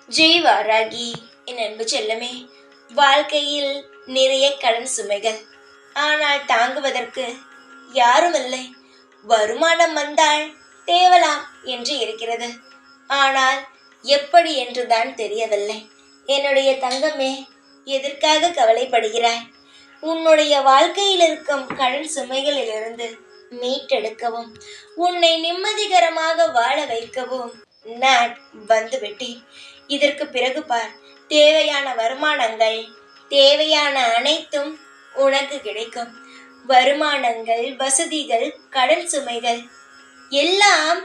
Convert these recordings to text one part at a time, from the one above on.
ஜெய் வாராகி. என் அன்பு செல்லமே, வாழ்க்கையில் நிறைய கடன் சுமைகள், ஆனால் தாங்குவதற்கு யாரும் இல்லை. வருமானம் வந்தால் தேவலாம் என்று இருக்கிறது, ஆனால் எப்படி என்றுதான் தெரியவில்லை. என்னுடைய தங்கமே, எதற்காக கவலைப்படுகிறாய்? உன்னுடைய வாழ்க்கையில் இருக்கும் கடன் சுமைகளிலிருந்து மீட்டெடுக்கவும், உன்னை நிம்மதிகரமாக வாழ வைக்கவும் நான் வந்துவிட்டேன். இதற்கு பிறகு பார், தேவையான வருமானங்கள், தேவையான அனைத்தும் உனக்கு கிடைக்கும். வருமானங்கள், வசதிகள், கடன் சுமைகள் எல்லாம்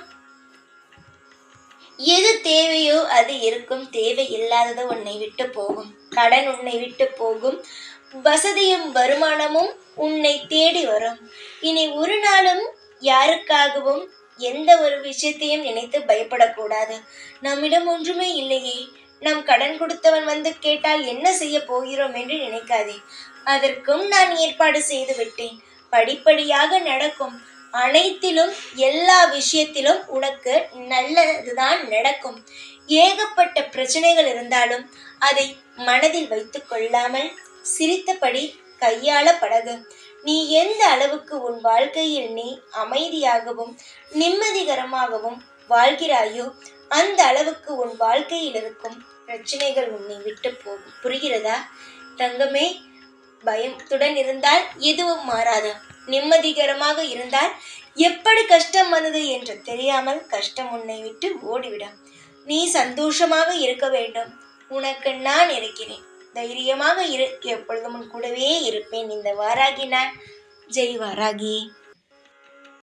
எது தேவையோ அது இருக்கும். தேவையில்லாதது உன்னை விட்டு போகும். கடன் உன்னை விட்டு போகும். வசதியும் வருமானமும் உன்னை தேடி வரும். இனி ஒரு நாளும் யாருக்காகவும் எந்த ஒரு விஷயத்தையும் நினைத்து பயப்படக்கூடாது. நம்மிடம் ஒன்றுமே இல்லையே, நம் கடன் கொடுத்தவன் வந்து கேட்டால் என்ன செய்ய போகிறோம் என்று நினைக்காதே. அதற்கும் நான் ஏற்பாடு செய்து விட்டேன். படிப்படியாக நடக்கும். அனைத்திலும், எல்லா விஷயத்திலும் உனக்கு நல்லதுதான் நடக்கும். ஏகப்பட்ட பிரச்சனைகள் இருந்தாலும் அதை மனதில் வைத்து கொள்ளாமல் சிரித்தபடி கையாள பழகு. நீ எந்த அளவுக்கு உன் வாழ்க்கையில் நீ அமைதியாகவும் நிம்மதிகரமாகவும் வாழ்கிறாயோ அந்த அளவுக்கு உன் வாழ்க்கையில் இருக்கும் பிரச்சனைகள் உன்னை விட்டு போகும். புரிகிறதா தங்கமே? பயத்துடன் இருந்தால் எதுவும் மாறாது. நிம்மதிகரமாக இருந்தால் எப்படி கஷ்டம் வந்தது என்று தெரியாமல் கஷ்டம் உன்னை விட்டு ஓடிவிடும். நீ சந்தோஷமாக இருக்க வேண்டும். உனக்கு நான் இருக்கிறேன். தைரியமாக இரு. எப்பொழுதும் உன் கூடவே இருப்பேன். இந்த வாராகி நான். ஜெய் வாராகி.